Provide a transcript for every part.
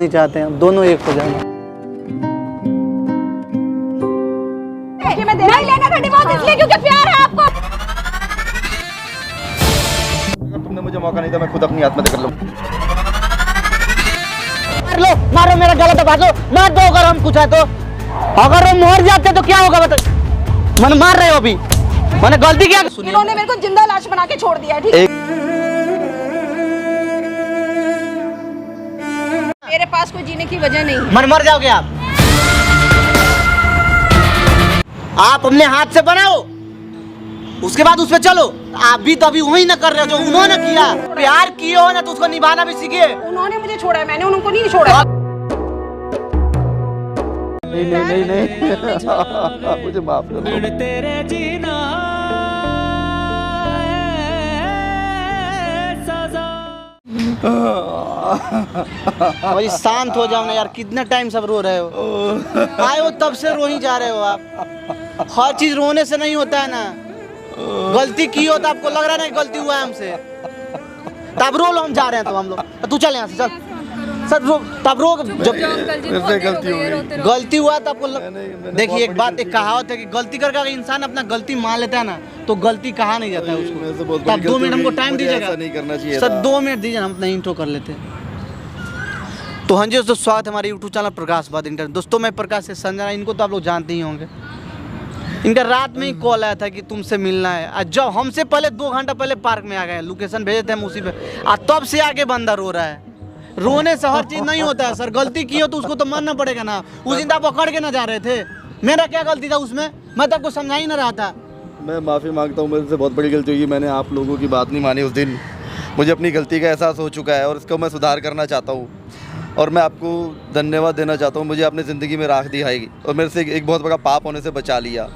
नहीं चाहते हैं, दोनों एक हो जाएंगे। नहीं लेना था डिवोर्स इसलिए क्योंकि प्यार है आपको। अगर तुमने मुझे मौका नहीं दिया मैं खुद अपनी आत्महत्या कर लूं। मार लो, मारो, मेरा गला दबा दो, मार दो अगर हम कुछ है तो। अगर हम मर जाते तो क्या होगा बताओ। मैंने मार रहे हो अभी, मैंने गलती क्या? इन्होंने मेरे को जिंदा लाश बना के छोड़ दिया है, ठीक है? मेरे पास कोई जीने की वजह नहीं। मन मर जाओगे आप अपने हाथ से बनाओ, उसके बाद उस पे चलो। आप भी तो अभी वही ना कर रहे हो जो उन्होंने किया। प्यार किए हो ना तो उसको निभाना भी सीखे। उन्होंने मुझे छोड़ा है, मैंने उनको नहीं छोड़ा। नहीं मुझे माफ कर दो। तेरे जीना भाई शांत हो जाओ ना यार, कितना टाइम सब रो रहे हो। आए हो तब से रो ही जा रहे हो आप। हर चीज रोने से नहीं होता है ना। गलती की हो तो आपको लग रहा है ना गलती हुआ है हमसे, तब रो लो। हम जा रहे हैं तो हम लोग, तू चल यहाँ से, चल सर रो, तब रो। जब गलती हो गई, गलती हुआ तो आपको देखिए एक बात, एक कहावत है कि गलती करके अगर इंसान अपना गलती मान लेता है ना तो गलती कहा नहीं जाता है उसको। तब 2 मिनट हमको टाइम दीजिएगा, नहीं करना चाहिए सर 2 मिनट दीजिए, हम अपना इंट्रो कर लेते हैं। तो हाँ जी दोस्तों, स्वागत है हमारे यूट्यूब चैनल प्रकाश बाद इंटरनेट। दोस्तों मैं प्रकाश से संजना, इनको तो आप लोग जानते ही होंगे। इनका रात में ही कॉल आया था कि तुमसे मिलना है। आज जब हमसे पहले 2 घंटा पहले पार्क में आ गए, लोकेशन भेजे थे हम उसी पे, आज तब से आगे बंदा रो रहा है। रोने से हर चीज नहीं होता है सर। गलती की हो तो उसको तो मानना पड़ेगा ना। उस दिन आप पकड़ के ना जा रहे थे, मेरा क्या गलती था उसमें? मैं तो आपको समझा ही ना रहा था। मैं माफ़ी मांगता हूँ, मेरे से बहुत बड़ी गलती हुई। मैंने आप लोगों की बात नहीं मानी उस दिन। मुझे अपनी गलती का एहसास हो चुका है और इसको मैं सुधार करना चाहता हूँ। और मैं आपको धन्यवाद देना चाहता हूँ, मुझे आपने ज़िंदगी में राख दिखाई और मेरे से एक बहुत बड़ा पाप होने से बचा लिया।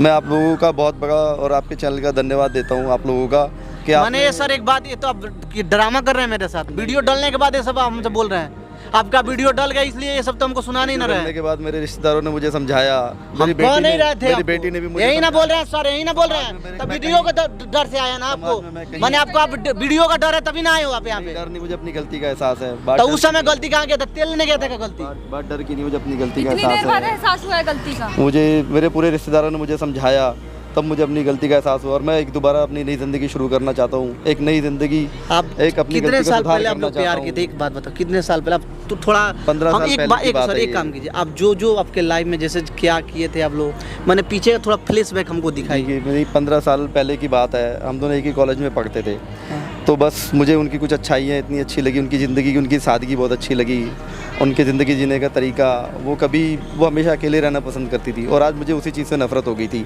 मैं आप लोगों का बहुत बड़ा और आपके चैनल का धन्यवाद देता हूँ आप लोगों का कि मैंने ये सर एक बात, ये तो आप ड्रामा कर रहे हैं मेरे साथ। वीडियो डालने के बाद ये सब आप हमसे बोल रहे हैं। आपका वीडियो डल गया इसलिए ये सब तो हमको सुना नहीं ना रहे। के बाद मेरे रिश्तेदारों ने मुझे समझाया, हम कह नहीं रहे थे, मेरी बेटी ने भी मुझे यही ना बोल रहे हैं सर, यही ना बोल रहे हैं। तब वीडियो का डर से आया ना आपको। मैंने आपको, आप वीडियो का डर है तभी ना आए हो आप यहाँ पे। डर नहीं, मुझे अपनी गलती का एहसास है। तो उस समय गलती कहाँ गया था? तेल लेने गया था क्या गलती? बात डर की नहीं, मुझे अपनी गलती का कितनी देर बाद एहसास है। एहसास हुआ है गलती का? मुझे मेरे पूरे रिश्तेदारों ने मुझे समझाया, तब मुझे अपनी गलती का एहसास हुआ और मैं एक दोबारा अपनी नई ज़िंदगी शुरू करना चाहता हूँ। एक नई ज़िंदगी, आप एक अपनी कितने गलती साल को सुधार पहले आप करना लोग प्यार चाहता किए हूँ। थे? एक बात बताओ, कितने साल पहले? आप तो थोड़ा 15 हम साल एक पहले बार की एक बात सर है एक ये। काम कीजिए, आप जो आपके लाइफ में जैसे क्या किए थे आप लोग, मैंने पीछे का थोड़ा फ्लैशबैक हमको दिखाई। मेरी 15 साल पहले की बात है, हम दोनों एक ही कॉलेज में पढ़ते थे। तो बस मुझे उनकी कुछ अच्छाइयाँ इतनी अच्छी लगी, उनकी ज़िंदगी की, उनकी सादगी बहुत अच्छी लगी, उनकी ज़िंदगी जीने का तरीका। वो हमेशा अकेले रहना पसंद करती थी और आज मुझे उसी चीज़ से नफ़रत हो गई थी।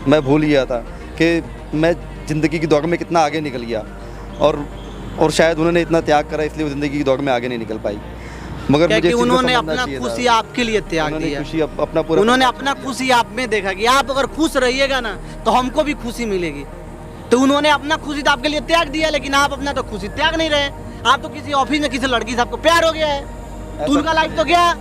मैं भूल गया था कि मैं ज़िंदगी की दौड़ में कितना आगे निकल गया और शायद उन्होंने इतना त्याग करा इसलिए वो ज़िंदगी की दौड़ में आगे नहीं निकल पाई। मगर मुझे उन्होंने अपना खुशी आपके लिए त्याग दिया। खुशी अपना पूरा, उन्होंने अपना खुशी आप में देखा कि आप अगर खुश रहिएगा ना तो हमको भी खुशी मिलेगी। तो उन्होंने अपना खुशी तो आपके लिए त्याग दिया, लेकिन आप अपना तो खुशी त्याग नहीं रहे। आप तो किसी ऑफिस में किसी लड़की से आपको प्यार हो गया है, तो उनका लाइफ तो गया,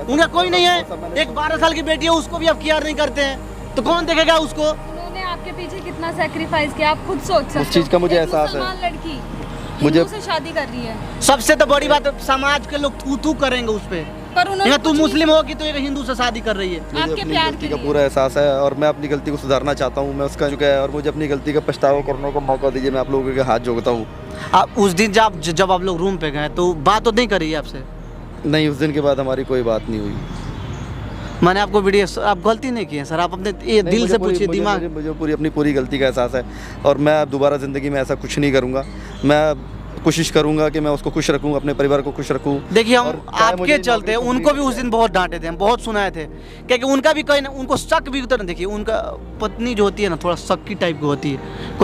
उनका कोई नहीं है। एक 12 साल की बेटी है, उसको भी आप केयर नहीं करते हैं तो कौन देखेगा उसको? उन्होंने आपके पीछे कितना सैक्रिफाइस किया आप खुद सोच सकते हो। उस चीज़ का मुझे एक एहसास है। मुसलमान लड़की मुझे हिंदू से शादी कर रही है, सबसे तो बड़ी बात है, समाज के लोग तू करेंगे उस पे। पर उन्होंने तू मुस्लिम होगी तो एक हिंदू से शादी कर रही है। मुझे आपके अपनी प्यार गलती के का लिए। पूरा एहसास है और मैं अपनी गलती को सुधारना चाहता हूँ। मैं उसका चुका है और मुझे अपनी गलती का पछतावा करने का मौका दीजिए। मैं आप लोगों के हाथ जोड़ता हूँ। आप उस दिन जब आप लोग रूम पे गए तो बात तो नहीं करी आपसे? नहीं, उस दिन के बाद हमारी कोई बात नहीं हुई। मैंने आपको वीडियो, आप गलती नहीं की है सर, आप अपने ये नहीं, दिल मुझे से पूरी- पूछिए, मुझे- दिमाग। मुझे अपनी पूरी गलती का एहसास है और मैं अब दोबारा ज़िंदगी में ऐसा कुछ नहीं करूँगा। मैं कोशिश करूँगा कि मैं उसको खुश रखूँ, अपने परिवार को खुश रखूँ। देखिए हम और चाहे मुझे आपके चलते नौकरी उनको भी मिल उस दिन बहुत डांटे थे, हम बहुत सुनाए थे, क्योंकि उनका भी कहीं ना उनको शक भी उतर। देखिए उनका पत्नी जो होती है ना थोड़ा शक की टाइप की होती है।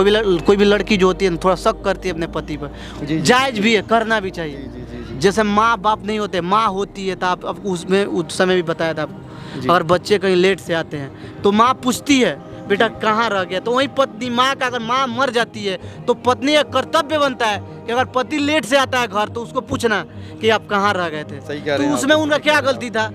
कोई भी लड़की जो होती है ना थोड़ा शक करती है अपने पति पर। जायज़ भी है, करना भी चाहिए। जैसे माँ बाप नहीं होते, माँ होती है। तो आप उसमें उस समय भी बताया था आपको, अगर बच्चे कहीं लेट से आते हैं तो माँ पूछती है बेटा कहाँ रह गया। तो वही पत्नी, माँ का अगर माँ मर जाती है तो पत्नी का कर्तव्य बनता है कि अगर पति लेट से आता है घर तो उसको पूछना कि आप कहाँ रह गए थे। सही कह रहे तो हैं उसमें आप। उनका क्या गलती था?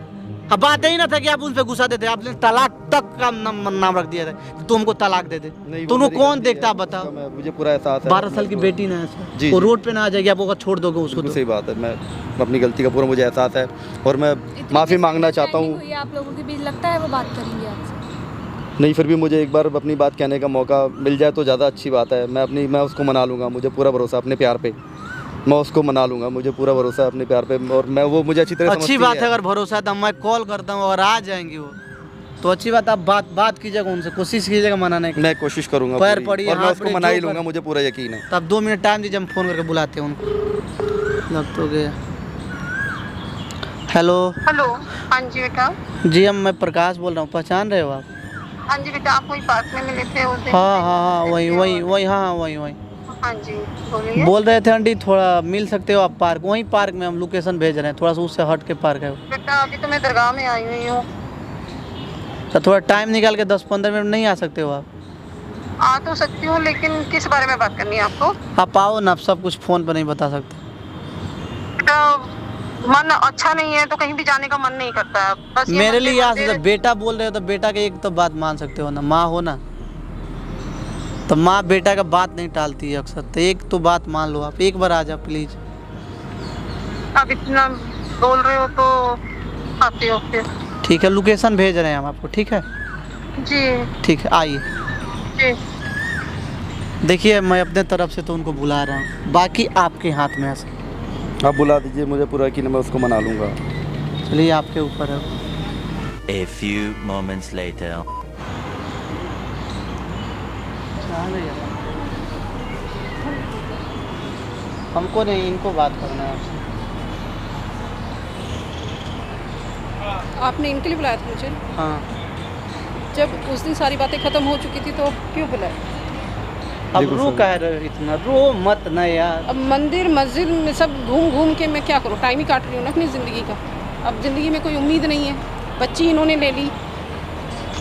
अब बात यही ना था कि आप उन पे गुस्सा देते, आपने तलाक तक का नाम रख दिया था, तो तुमको तलाक दे दे। नहीं, वो तुमको मेरी कौन गलती देखता है, आप बताओ। उसका मुझे पूरा एहसास है। 12 साल की बेटी ना है, जी, वो जी। रोड पे ना आ जाएगी, आप अगर छोड़ दोगे उसको बिल्कुल तो। सही बात है। मैं अपनी गलती का पूरा मुझे एहसास है और मैं माफ़ी मांगना चाहता हूँ। हुई आप लोगों के बीच, लगता है वो बात करेंगे आपसे? नहीं, फिर भी मुझे एक बार अपनी बात कहने का मौका मिल जाए तो ज़्यादा अच्छी बात है। मैं उसको मना लूँगा, मुझे पूरा भरोसा अपने प्यार पे। मैं उसको मना लूँगा, मुझे पूरा भरोसा है अपने प्यार पे और मैं वो मुझे अच्छी तरह अच्छी समझती बात है। है, अगर भरोसा है तो मैं कॉल करता हूँ और आ जाएंगी वो, तो अच्छी बात। आप बात कीजिएगा उनसे, कोशिश कीजिएगा मनाने की। मैं कोशिश करूँगा पैर पूरी, पड़िए, और मैं हाथ उसको पड़िए, मना ही जो लूँगा, कर- मुझे पूरा यकीन है। तब 2 मिनट टाइम दीजिए, हम फ़ोन करके बुलाते हैं उनको। लग तो गया। हेलो हेलो, हाँ जी बेटा। जी, मैं प्रकाश बोल रहा हूँ, पहचान रहे हो आप? हाँ जी बेटा, आप वही पार्क में मिले थे उस दिन। हाँ, वही। हाँ, वही। हाँ जी, बोलिए। बोल रहे थे आंटी, थोड़ा मिल सकते हो आप पार्क? वहीं पार्क में हम लोकेशन भेज रहे हैं, थोड़ा सा उससे हट के पार्क है। बेटा अभी तो मैं दरगाह में आई हुई हूँ। तो थोड़ा टाइम निकाल के 10-15 मिनट नहीं आ सकते हो आप? आ तो सकती हूँ, लेकिन किस बारे में बात करनी है आपको? आप आओ ना, आप सब कुछ फ़ोन पर नहीं बता सकते। बेटा मन अच्छा नहीं है तो कहीं भी जाने का मन नहीं करता है। बस ये मेरे मंदिर- लिए आ सकते, मंदिर- बेटा बोल रहे हो तो बेटा के एक तो बात मान सकते हो ना, माँ हो ना, तो माँ बेटा का बात नहीं टालती है अक्सर, तो एक तो बात मान लो आप, एक बार आ जाओ प्लीज़। आप इतना बोल रहे हो तो आते हो फिर। ठीक है, लोकेशन भेज रहे हैं हम आपको, ठीक है? जी ठीक है, आइए। जी। देखिए मैं अपने तरफ से तो उनको बुला रहा हूँ, बाकी आपके हाथ में है सर। आप बुला दीजिए, मुझे पूरा यकीन है मैं उसको मना लूँगा। चलिए आपके ऊपर है। A few moments later. हमको नहीं, इनको बात करना है आपसे। आपने इनके लिए बुलाया था मुझे? हाँ, जब उस दिन सारी बातें ख़त्म हो चुकी थी तो क्यों बुलाया? अब देखो रो सर। कह रहे हो इतना, रो मत ना यार। अब मंदिर मस्जिद में सब घूम घूम के मैं क्या करूँ? टाइम ही काट रही हूँ ना अपनी ज़िंदगी का। अब ज़िंदगी में कोई उम्मीद नहीं है। बच्ची इन्होंने ले ली,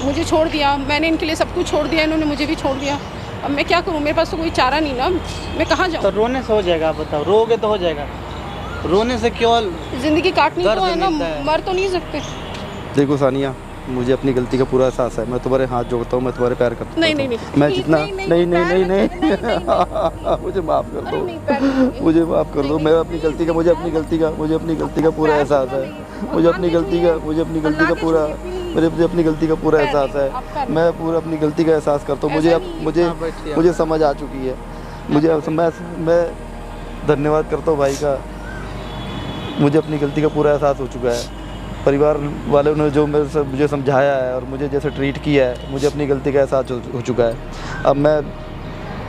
मुझे छोड़ दिया, मैंने इनके लिए सब कुछ छोड़ दिया, इन्होंने मुझे भी छोड़ दिया। अब मैं क्या करूँ? मेरे पास तो कोई चारा नहीं ना, मैं कहाँ तो जाऊँ? रोने से हो जाएगा, आप बताओ, रोगे तो हो जाएगा। रोने से केवल ज़िंदगी काटनी दर्द तो है ना, मिलता है। मर तो नहीं सकते। देखो सानिया, मुझे अपनी गलती का पूरा एहसास है। मैं तुम्हारे हाथ जोड़ता हूँ, मैं तुम्हारे प्यार करता हूँ। नहीं, नहीं, नहीं। मैं नहीं, जितना नहीं, नहीं, नहीं नहीं पैर नहीं रख- नहीं, नहीं मुझे माफ़ कर अरे दो, नहीं, पैर रखेंगे। मुझे माफ़ कर दो। नहीं, मैं नहीं, अपनी गलती का मुझे अपनी गलती का पूरा एहसास है। मुझे अपनी गलती का मुझे अपनी गलती का पूरा मुझे अपनी गलती का पूरा एहसास है। मैं पूरा अपनी गलती का एहसास करता हूँ। मुझे अब मुझे समझ आ चुकी है। मुझे अब मैं धन्यवाद करता हूँ भाई का। मुझे अपनी गलती का पूरा एहसास हो चुका है। परिवार वालों ने जो मेरे से मुझे समझाया है और मुझे जैसे ट्रीट किया है, मुझे अपनी गलती का एहसास हो चुका है। अब मैं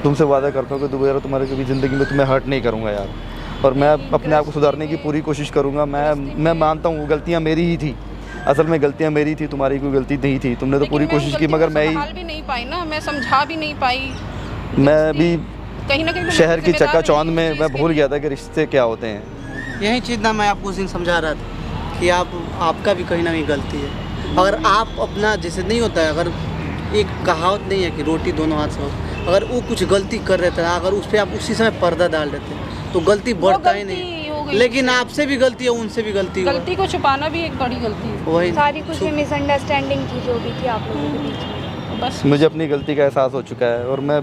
तुमसे वादा करता हूँ कि दोबारा तुम्हारे कभी ज़िंदगी में तुम्हें हर्ट नहीं करूँगा यार। और मैं अपने आप को सुधारने की पूरी कोशिश करूँगा। मैं मानता हूँ गलतियाँ मेरी ही थी, असल में गलतियाँ मेरी थी, तुम्हारी कोई गलती नहीं थी। तुमने तो पूरी कोशिश की, मगर मैं संभाल भी नहीं पाई ना, मैं समझा भी नहीं पाई। भी कहीं ना कहीं तो शहर की जिम्मेदार चकाचौंध रही में इस मैं चीज़ के भूल लिए। गया था कि रिश्ते क्या होते हैं। यही चीज़ ना मैं आपको उस दिन समझा रहा था कि आपका भी कहीं ना कहीं गलती है। अगर आप अपना जैसे नहीं होता है, अगर एक कहावत नहीं है कि रोटी दोनों हाथ से हो, अगर वो कुछ गलती कर रहे थे, अगर उस पर आप उसी समय पर्दा डाल देते तो गलती बढ़ता ही गलती हो नहीं। गई लेकिन उनसे। आपसे भी गलती है, उनसे भी गलती हुआ। गलती को छुपाना भी एक बड़ी गलती है। वही सारी कुछ मिसअंडरस्टैंडिंग थी जो भी थी आप लोगों के बीच में। बस मुझे अपनी गलती का एहसास हो चुका है और मैं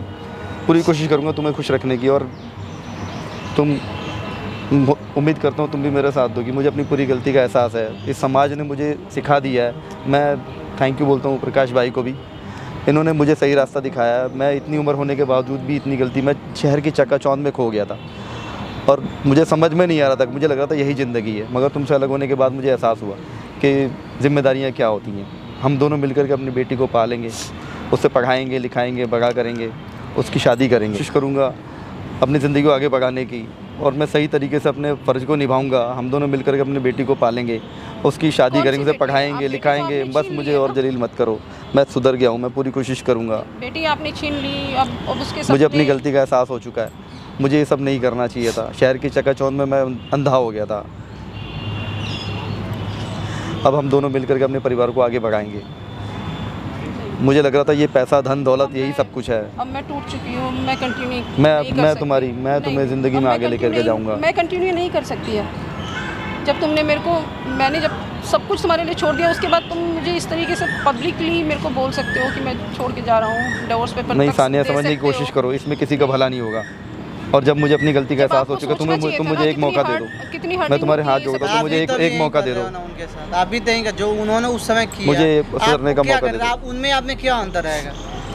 पूरी कोशिश करूँगा तुम्हें खुश रखने की। और तुम उम्मीद करता हूँ तुम भी मेरा साथ दोगी। मुझे अपनी पूरी गलती का एहसास है। इस समाज ने मुझे सिखा दिया है। मैं थैंक यू बोलता हूँ प्रकाश भाई को भी। इन्होंने मुझे सही रास्ता दिखाया है। मैं इतनी उम्र होने के बावजूद भी इतनी गलती, मैं शहर की चकाचौंध में खो गया था और मुझे समझ में नहीं आ रहा था। मुझे लग रहा था यही ज़िंदगी है, मगर तुमसे अलग होने के बाद मुझे एहसास हुआ कि ज़िम्मेदारियाँ क्या होती हैं। हम दोनों मिलकर के अपनी बेटी को पालेंगे, उससे पढ़ाएंगे, लिखाएंगे, बड़ा करेंगे, उसकी शादी करेंगे। कोशिश करूँगा अपनी ज़िंदगी को आगे बढ़ाने की और मैं सही तरीके से अपने फ़र्ज़ को निभाऊंगा। हम दोनों मिलकर के अपनी बेटी को पालेंगे, उसकी शादी कौन सी करेंगे, उसे बेटी? पढ़ाएंगे, आप बेटी को लिखाएंगे। आपने बस छीन मुझे लिया और ना? जलील मत करो। मैं सुधर गया हूँ, मैं पूरी कोशिश करूँगा। बेटी आपने छीन ली, अब उसके मुझे अपनी सपने- गलती का एहसास हो चुका है। मुझे ये सब नहीं करना चाहिए था। शहर की चकाचौंध में मैं अंधा हो गया था। अब हम दोनों मिलकर के अपने परिवार को आगे बढ़ाएंगे। मुझे लग रहा था ये पैसा, धन, दौलत यही सब कुछ है। अब मैं टूट चुकी हूँ, मैं कंटिन्यू नहीं कर मैं सकती। तुम्हें नहीं, ज़िंदगी में अब आगे मैं लेकर के continue- जाऊंगा। मैं कंटिन्यू नहीं कर सकती है। जब तुमने मेरे को, मैंने जब सब कुछ तुम्हारे लिए छोड़ दिया, उसके बाद तुम मुझे इस तरीके से पब्लिकली मेरे को बोल सकते हो कि मैं छोड़ के जा रहा हूँ, डिवोर्स पेपर नहीं तक सानिया, दे समझने की सकते हो। कोशिश करो, इसमें किसी का भला नहीं होगा। और जब मुझे अपनी गलती का जब एहसास आपको हो चुका, सोचना चाहिए तुम था मुझे ना, एक मौका दे दो। कितनी मैं तुम्हारे हाथ हर्टिंग जोड़ता होती है हूँ, मुझे आप भी तो एक यही मौका कर दे रहे दो। हो ना उनके साथ, आप भी तो जो उन्होंने उस समय किया, मुझे आपको सुधरने का क्या मौका कर दे रहे? दो। आप उनमें आप में क्या अंतर रहेगा?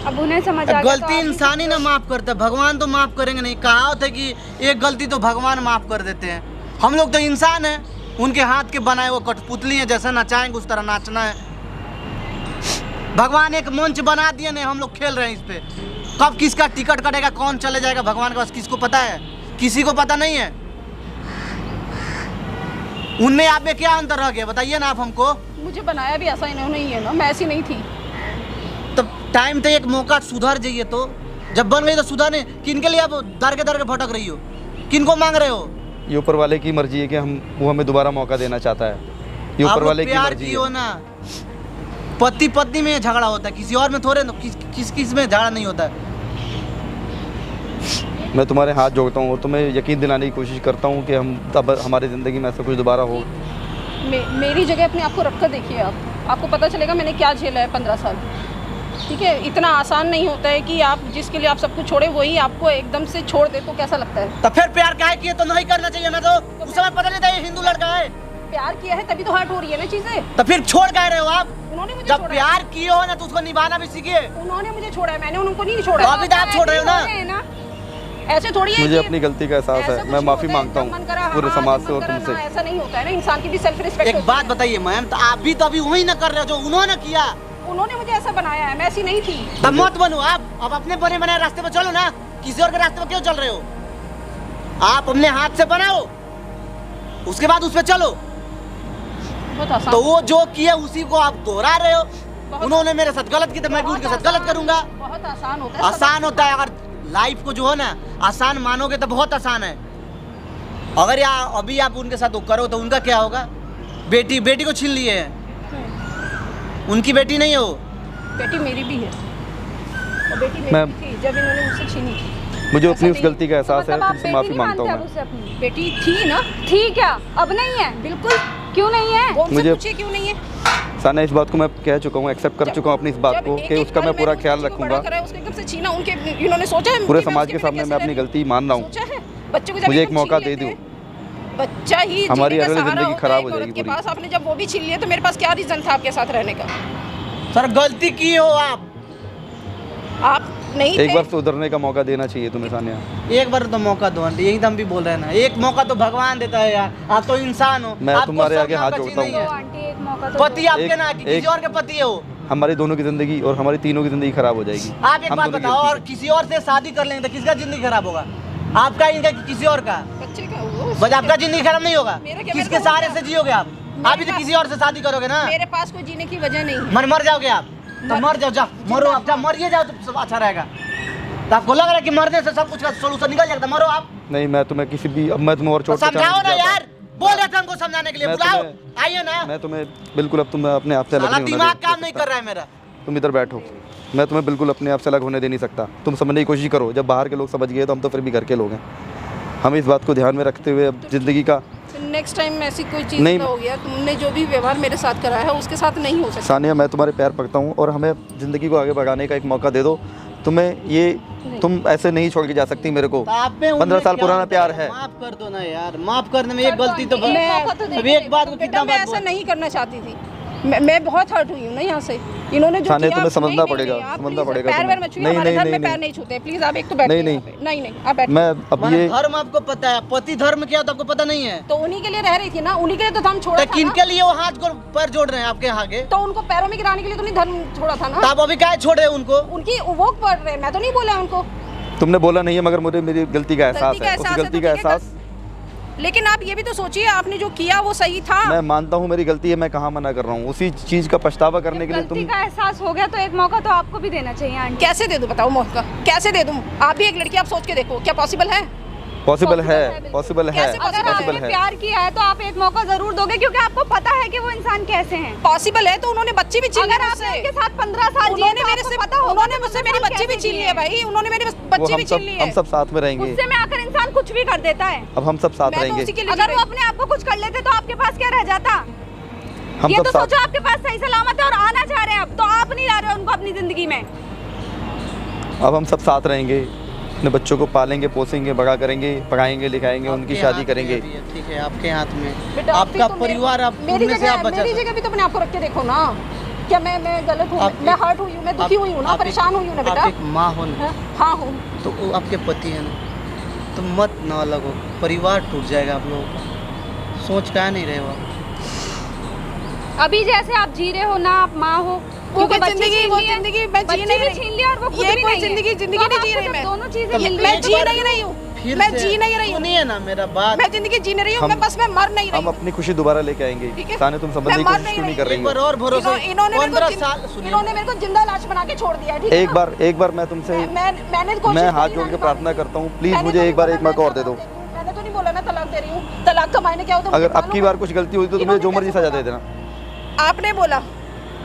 अब उन्हें समझ आ गया गलती तो आप भी इंसान ही ना माफ करता है, भगवान तो माफ करेंगे नहीं। कहावत है कि एक गलती तो भगवान माफ कर देते हैं। हम लोग तो इंसान हैं, उनके हाथ के बनाए हुए कठपुतली हैं, जैसे नचाएंगे उस तरह नाचना है। भगवान एक मंच बना दिए नहीं, हम लोग खेल रहे हैं इस पे। कब किसका टिकट कटेगा, कौन चले जाएगा, भगवान के पास किसको पता है? किसी को पता नहीं है। उनमें आप में क्या अंतर रह गया, बताइए ना आप हमको। मुझे बनाया भी ऐसा इन्होंने ही है ना, मैं ऐसी नहीं थी। तो टाइम तो एक मौका सुधर जाइए, तो जब बन गई तो सुधरने। किन के लिए आप दर के भटक रही हो, किन को मांग रहे हो? ये ऊपर वाले की मर्जी है कि वो हमें दोबारा मौका देना चाहता है। ये आप ऊपर लोग वाले की प्यार मर्जी की हो है। ना, पति पत्नी में झगड़ा होता है, किसी और में थोड़े ना, किस में झगड़ा नहीं होता है। मैं तुम्हारे हाथ जोड़ता हूँ और तुम्हें यकीन दिलाने की कोशिश करता हूँ कि अब हमारी ज़िंदगी में ऐसा कुछ दोबारा हो। मेरी जगह अपने आप को रख कर देखिए आपको पता चलेगा मैंने क्या झेला है 15 साल। ठीक है, इतना आसान नहीं होता है कि आप जिसके लिए आप सब कुछ छोड़े वही आपको एकदम से छोड़ दे तो कैसा लगता है। तो फिर प्यार काहे किए, तो नहीं करना चाहिए ना। तो उस समय पता नहीं था ये हिंदू लड़का है। प्यार किया है तभी तो हर्ट हो रही है ना चीजें। तो फिर छोड़ काहे रहे हो आप? उन्होंने मुझे जब छोड़ा प्यार किए हो ना तो उसको निभाना भी सीखिए। उन्होंने मुझे छोड़ा है, मैंने उनको नहीं छोड़ा। तो अभी तो आप छोड़ रहे हो ना। ऐसे थोड़ी है मुझे कि अपनी गलती का एहसास ऐसा है, कुछ मैं नहीं माफ़ी होता है, मांगता जब मन करा, हूँ पूरे हाँ, समाज जब से मन और करा, तुमसे। ना, ऐसा नहीं होता है ना, इंसान की भी सेल्फ रिस्पेक्ट। एक बात बताइए मैम, तो आप भी तो अभी वही ना कर रहे हो जो उन्होंने किया। उन्होंने मुझे ऐसा बनाया है, मैं ऐसी नहीं थी। तब मत बनो आप, अब अपने बने बनाए रास्ते पे चलो ना। किसी और के रास्ते पे क्यों चल रहे हो? आप अपने हाथ से बनाओ, उसके बाद उस पे चलो। बहुत आसान। तो वो जो किया उसी को आप दोहरा रहे हो। बहुत- उन्होंने मेरे साथ गलत किया तो मैं भी उनके साथ गलत करूंगा। बहुत आसान होता है। आसान होता है, अगर लाइफ को जो है ना आसान मानोगे तो बहुत आसान है। अगर अभी आप उनके साथ वो करो तो उनका क्या होगा? बेटी को छीन लिए है, उनकी बेटी नहीं है वो। बेटी मेरी भी है और बेटी मेरी मैं- भी थी जब इन्होंने मुझसे छीनी थी। मुझे ऐसा अपनी उस नहीं- गलती का एहसास है, मतलब आप तुमसे बेटी माफ़ी नहीं मांगता मानते हूँ अब मैं। उसे अपनी? बेटी थी ना। ठीक है, अब नहीं है। बिल्कुल। क्यों नहीं है? वो मुझसे मुझे- पूछिए क्यों नहीं है। साना, इस बात को मैं कह चुका हूँ, एक्सेप्ट कर चुका हूँ अपनी इस बात जब को एक- कि एक उसका पल मैं पूरा मैंने ख्याल उस बच्चे को रखूंगा। बड़ा करा है, उसको एकदम से छीना, उनके इन्होंने सोचा है पूरे कि मैं समाज उसके के बिना सामने कैसे मैं अपनी रह लूं? गलती मान रहा हूँ। सोचा है बच्चे को जब मुझे एक एकदम मौका छीन दे लेते दो। हैं, बच्चा ही हमारी जीने का अगली सहारा ज़िंदगी होता है खराब एक हो औरत जाएगी के पूरी। पास। आपने जब वो भी छीन लिया तो मेरे पास क्या रीजन था आपके साथ रहने का? सर गलती की हो आप नहीं एक थे। बार सुधरने का मौका देना चाहिए तुम्हें सानिया। एक बार तो मौका दो आंटी, यही तो हम भी बोल रहे हैं ना। एक मौका तो भगवान देता है यार, आप तो इंसान हो। मैं आपको तुम्हारे सब आगे नाम हाथ का चीज़ जोड़ता हूँ। नहीं तो है। आंटी एक मौका तो पति दो। आपके ना कि किसी और के पति है वो। हमारी दोनों की ज़िंदगी और हमारी तीनों की ज़िंदगी खराब हो जाएगी। आप एक हम बात दोनों की बताओ, और गलती किसी और से शादी कर लेंगे तो किसका जिंदगी खराब होगा? आपका, इनका, कि किसी और का? बच्चे का वो बस आपका जिंदगी खराब नहीं होगा। मेरा क्या- किसके मेरा तो सहारे हो से गया। जियोगे आप? आप भी तो किसी और से शादी करोगे ना। मेरे पास कोई जीने की वजह नहीं है। मर जाओगे आप तो मर जाओ, जा मरो आप, जा मरिए जाओ तो सब अच्छा रहेगा। तो आपको लग रहा है कि मरने से सब कुछ का सोल्यूशन निकल जाएगा? मरो आप। नहीं, मैं तुम्हें किसी भी, अब मैं तुम्हें और तो चोट पहुंचाने समझाओ ना नहीं चाहता। यार, बोल रहे थे हमको समझाने के लिए, मैं बुलाओ, तुम्हें- आइए ना। मैं तुम्हें बिल्कुल, अब तुम अपने आप से अलग साला नहीं होने दिमाग दे काम नहीं सकता। कर रहा है मेरा। तुम इधर बैठो, मैं तुम्हें बिल्कुल अपने आप से अलग होने दे नहीं सकता। तुम समझने की कोशिश करो, जब बाहर के लोग समझ गए तो हम तो फिर भी घर के लोग हैं। हम इस बात को ध्यान में रखते हुए अब ज़िंदगी का नेक्स्ट टाइम ऐसी कोई चीज़ नहीं- ना हो गया, तुमने जो भी व्यवहार मेरे साथ करा है उसके साथ नहीं हो सकता। सानिया, मैं तुम्हारे पैर पकड़ता हूँ और हमें ज़िंदगी को आगे बढ़ाने का एक मौका दे दो। तुम्हें ये, तुम ऐसे नहीं छोड़ के जा सकती मेरे को। तो आप में 15 उनमें साल क्या पुराना अंतर प्यार है। माफ कर दो ना यार, माफ करने में एक गलती तो एक मैं- मौका तो अब दे एक बात को बेटा कितना मैं बात ऐसा बोल। नहीं करना चाहती थी। मैं बहुत हर्ट हुई हूँ ना यहाँ से। इन्होंने जो सानिया, किया, तुम्हें समझना नहीं, पड़ेगा, आप समझना please पड़ेगा पैर तुम्हें। वैर मत छूइए, नहीं, हमारे नहीं, घर में नहीं, पैर नहीं। नहीं छूते प्लीज। आप एक तो बैठिए नहीं, यहाँ पे। नहीं आप बैठिए। मैं अब माने ये धर्म आपको पता है, पति धर्म क्या होता है आपको पता नहीं है? तो उन्हीं के लिए रह रही थी ना, उन्हीं के लिए तो हम छोड़ा तो था किन ना। के लिए वो हाथ को पैर जोड़ रहे हैं आपके आगे? तो उनको पैरों में गिराने के लिए तो नहीं धर्म छोड़ा था तो ना। आप अभी क्या छोड़े उनको? उनकी वो पढ़ रहे, मैं तो नहीं बोला उनको। तुमने बोला नहीं है, मगर मुझे मेरी गलती का एहसास है। उस है गलती तो का ठीक है, एहसास लेकिन आप ये भी तो सोचिए, आपने जो किया वो सही था। मैं मानता हूँ मेरी गलती है, मैं कहाँ मना कर रहा हूँ। उसी चीज़ का पछतावा करने के लिए गलती तुम का एहसास हो गया तो एक मौका तो आपको भी देना चाहिए आंटी। कैसे दे दूं बताओ मौका, कैसे दे दूं? आप भी एक लड़की, आप सोच के देखो, क्या पॉसिबल है? पॉसिबल है, बिल्कुल। पॉसिबल है, कैसे अगर पॉसिबल आपने है। प्यार किया है तो आप एक मौका जरूर दोगे, क्योंकि आपको पता है कि वो इंसान कैसे हैं। पॉसिबल है तो उन्होंने बच्ची भी छीन ली अगर आपने मुझसे। उनके साथ 15 साल जिए उन्होंने तो मेरे आपको से पता होगा उन्होंने कि मुझसे 15 मेरी साल बच्ची भी कैसे छीन ली जिए है हैं। भाई, उन्होंने मेरी वो बच्ची भी छीन ली है। हम सब साथ में रहेंगे। गुस्से में आकर इंसान इंसान कुछ भी कर देता है। अब हम सब साथ मैं तो रहेंगे। उसी के लिए अगर वो अपने आप को कुछ कर लेते तो आपके पास क्या रह जाता? हम ये सब तो साथ, सोचो आपके पास सही सलामत है और आना चाह रहे हैं, अब तो आप नहीं ला रहे उनको अपनी जिंदगी में। अब हम सब साथ रहेंगे, अपने बच्चों को पालेंगे, पोसेंगे, बड़ा करेंगे, पढ़ाएंगे, लिखाएंगे, उनकी आपके शादी हाथ करेंगे। में अभी है, ठीक है, आपके हाथ में बेटा, आपका तो परिवार, आप मेरी उनमें से आप बचा मेरी सकते जगह भी तो अपने आप को रख के देखो ना। क्या मैं गलत हूँ? आप मैं एक- हर्ट हुई हूँ, मैं दुखी हुई हूँ ना, आप एक- परेशान हुई हूँ ना बेटा। आप एक माँ हो ना, हाँ हूँ। तो वो आपके पति है ना, तो मत ना अलग हो, परिवार टूट जाएगा आप लोगों का। सोच क्या नहीं रहे हो आप? अभी जैसे आप जी रहे हो ना, आप माँ हो, क्योंकि बच्चे जिंदगी छीन वो लिए, जिंदगी मैं जी बच्चे नहीं भी रही। छीन लिया और वो खुद ये भी कोई नहीं है। जिंदगी तो नहीं अब जी रही आपको मैं। जब दोनों चीजें तो मिल मैं रही जी हैं, नहीं रही हूँ, फिर मैं से जी नहीं रही हूँ, सुनिए ना मेरा बात। मैं जिंदगी जी नहीं रही हूँ, हम- मैं बस मैं मर नहीं रही हम हूँ। अपनी खुशी दोबारा लेके आएंगे। ठीक है? ताने तुम समझने की मैं मर कोशिश क्यों नहीं नहीं कर रही। रही एक बार हो? और भरोसा, इन्होंने मेरे को 15 साल सुनिए, इन्होंने मेरे को जिंदा लाश बना के छोड़ दिया है, ठीक है एक ना? बार मैं तुमसे मैंने कोशिश मैं की हाथ ना जोड़ के निभाने प्रार्थना की। करता हूँ, प्लीज मैंने मुझे तो एक बार नहीं एक बोला मौका और मैं दे दो। तलाक दूंगी। मैंने तो नहीं बोला मैं तलाक दे रही हूँ। तलाक का मायने क्या होता है अगर मुझे अब की मालूम बार है। कुछ गलती हुई तो तुम्हें इन्होंने जो मर्जी कैसे सजा दे बोला? देना। आपने बोला,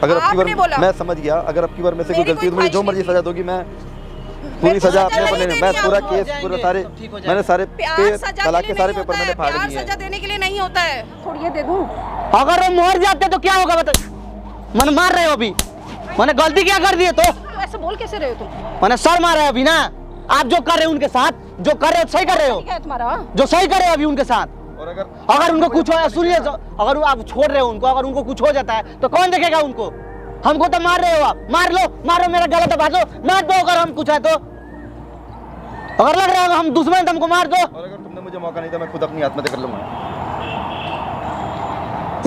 अगर अब की आपने बोला। बार मैं समझ गया, अगर अब की बार मेरे से कोई मेरी गलती हुई तो कोई मुझे जो ख्वाहिश मर्जी नहीं सजा दोगी, मैं पूरी सजा अपने सजा अपने नहीं मैं देनी पूरा आपको, केस पूरा सारे ठीक हो जाएगा। मैंने सारे प्यार सजा तलाक के के लिए सारे नहीं पेपर होता मैंने है, फाड़ प्यार दिए सजा हैं। देने के लिए नहीं होता है। थोड़ी दे दूं? अगर वो मर जाते तो क्या होगा बता? मैंने मार रहे हो अभी, मैंने गलती क्या कर दी है? तो तो ऐसे बोल कैसे रहे हो तुम? मैंने सर मारा है अभी ना। आप जो कर रहे हो उनके साथ, जो कर रहे हो सही कर रहे हो, क्या है तुम्हारा? जो सही कर रहे हो अभी उनके साथ। और अगर अगर उनको कुछ हो, सुनिए, अगर आप छोड़ रहे हो उनको, अगर उनको कुछ हो जाता है तो कौन देखेगा उनको? हमको तो मार रहे हो आप, मार लो, मारो, मेरा गला दबा दो, मार दो अगर हम कुछ है तो। अगर लग रहा है हम दुश्मन हैं तो हमको मार दो। और अगर तुमने मुझे मौका नहीं दिया, मैं खुद अपनी आत्महत्या कर लूंगा।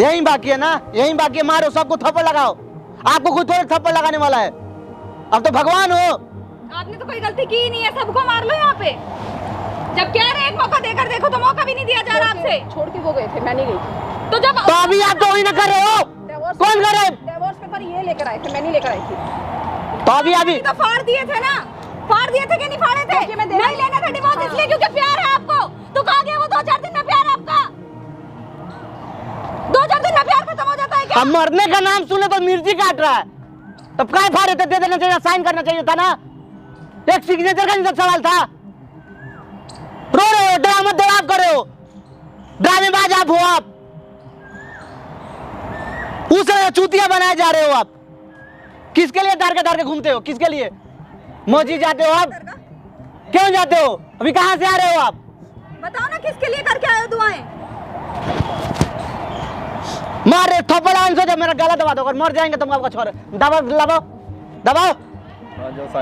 यही बाकी है ना, यही बाकी है। मारो, सबको थप्पड़ लगाओ। आपको खुद थोड़े थप्पड़ लगाने वाला है, अब तो भगवान हो। आपने तो कोई गलती की ही नहीं है, सबको मार लो यहाँ पे। जब कह रहे हैं एक मौका देकर देखो तो मौका भी नहीं दिया जा रहा आपसे। छोड़ के वो गए थे, मैं नहीं गई थी। तो जब तो अभी आप तो वही ना कर रहे हो। कौन कर रहा है? डिवोर्स पेपर ये लेकर आए थे, मैं नहीं लेकर आई थी। तो अभी तो फाड़ दिए थे ना, फाड़ दिए थे कि नहीं फाड़े थे? क्योंकि मैं देना- नहीं लेना था डिवोर्स इसलिए क्योंकि प्यार है आपको। तो कहाँ गया वो 2-4 दिन में प्यार आपका? 2-4 दिन में प्यार खत्म हो जाता है क्या? अब मरने का नाम सुने तो मिर्ची काट रहा है, तब काय फाड़े थे? दे देना चाहिए, साइन करना चाहिए था ना। एक सिग्नेचर का नहीं सवाल था। रो रहे हो, ड्रामा दराब कर रहे हो, ड्रामेबाज आप हो। आप उस चूतिया बनाए जा रहे हो आप। किसके लिए दार के घूमते हो? किसके लिए मौजी जाते हो आप? क्यों जाते हो? अभी कहाँ से आ रहे हो आप? बताओ ना किसके लिए करके आए हो दुआएं? मार रहे थप्पड़ आंसो, जब मेरा गला दबा दो, अगर मर जाएंगे तो आपका छोड़ दबाओ, दबाओ, दबाओ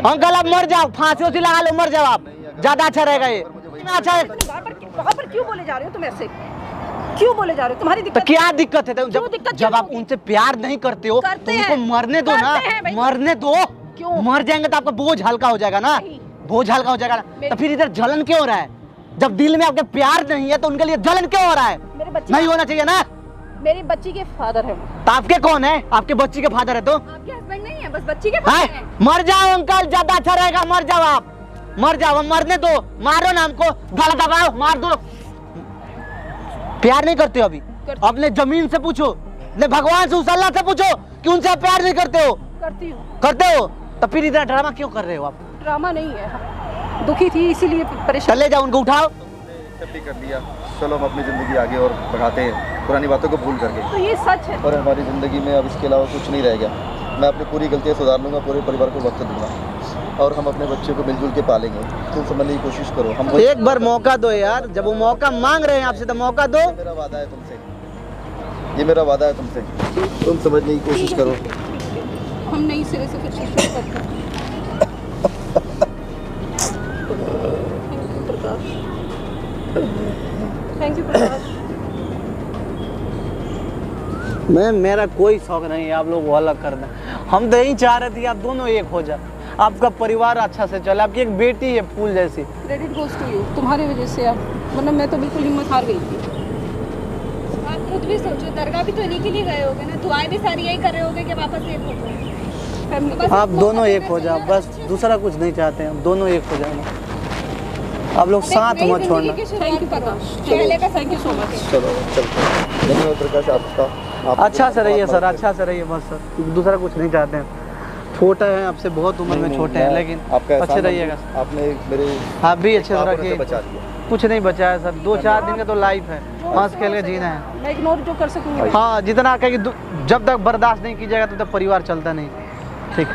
अंकल, आप मर जाओ, फांसी उसी लगा लो, मर जाओ आप, ज्यादा अच्छा रहेगा ये। अच्छा है। वहाँ पर क्यों बोले जा रहे हो तुम ऐसे? क्यों बोले जा रहे हो? तुम्हारी तो दिक्कत क्या दिक्कत है? तो क्यों दिक्कत जब क्यों आप होगी? उनसे प्यार नहीं करते हो तो करते उनको हैं। मरने दो ना, करते हैं भाई। मरने दो। क्यों? मर जाएंगे तो आपका बोझ हल्का हो जाएगा ना, नहीं। बोझ हल्का हो जाएगा ना। तो फिर इधर जलन क्यों हो रहा है? जब दिल में आपके प्यार नहीं है तो उनके लिए जलन क्यों हो रहा है? मेरे बच्चे नहीं होना चाहिए ना। मेरी बच्ची के फादर है वो। तो आपके कौन है? आपके बच्ची के फादर है तो आपके हस्बैंड नहीं है, बस बच्ची के है? पास है। मर जाओ अंकल, ज्यादा अच्छा रहेगा, मर जाओ आप, मर जाओ, हम मरने दो, मारो ना हमको, गला दबाओ, मार दो। प्यार नहीं करते हो अभी? अपने जमीन से पूछो, अपने भगवान से, उस अल्लाह से पूछो कि उनसे आप प्यार नहीं करते हो। करती हूँ। करते हो तो फिर इतना ड्रामा क्यों कर रहे हो आप? ड्रामा नहीं है, दुखी थी इसीलिए परेशान। चले जाओ, उनको उठाओ। एक्सेप्ट ही कर लिया, चलो हम अपनी ज़िंदगी आगे और बढ़ाते हैं, पुरानी बातों को भूल करके। तो ये सच है। और हमारी ज़िंदगी में अब इसके अलावा कुछ नहीं रह गया। मैं अपनी पूरी गलतियाँ सुधार लूँगा, पूरे परिवार को वक्त दूंगा और हम अपने बच्चे को मिलजुल के पालेंगे। तुम समझने की कोशिश करो। हम एक बार मौका दो यार, जब वो मौका मांग रहे हैं आपसे तो मौका दो। मेरा वादा है तुमसे, ये मेरा वादा है तुमसे, तुम समझने की कोशिश करो। हम नई सिरे से फिर से शुरू करते हैं। थैंक यू प्रकाश। मेरा कोई शौक नहीं है आप लोग वो अलग कर दें। हम तो यही चाह रहे थे कि आप दोनों एक हो जाए, आपका परिवार अच्छा से चले। आपकी एक बेटी है फूल जैसी। क्रेडिट गोज टू यू, तुम्हारी वजह से आप, वरना मैं तो बिल्कुल हिम्मत हार गई थी। आप खुद भी सोचो, दरगाह भी तो इन्हीं के लिए गए होगे ना, दुआएं भी सारी यही कर रहे होगे कि वापस एक हो जाए। आप दोनों एक हो जाओ, बस दूसरा कुछ नहीं चाहते हैं, हम दोनों एक हो जाए। आप लोग साथ मत छोड़ना। थैंक यू प्रकाश, पहले का थैंक यू सो मच। चलो चलते। धन्यवाद प्रकाश आपका। अच्छा से रहिए सर, अच्छा से रहिए बस सर, दूसरा कुछ नहीं चाहते हैं। छोटा है आपसे, बहुत उम्र में छोटे हैं, लेकिन आपका अच्छे रहिएगा। आपने मेरे आप भी अच्छे से आपने रखिए। बचा दिया। कुछ नहीं बचा है सर, 2-4 दिन का तो लाइफ है, हंस खेल के जीना है। मैं इग्नोर जो कर सकूँगी। हाँ, जितना कहे कि जब तक बर्दाश्त नहीं कीजिएगा तब तक परिवार चलता नहीं। ठीक।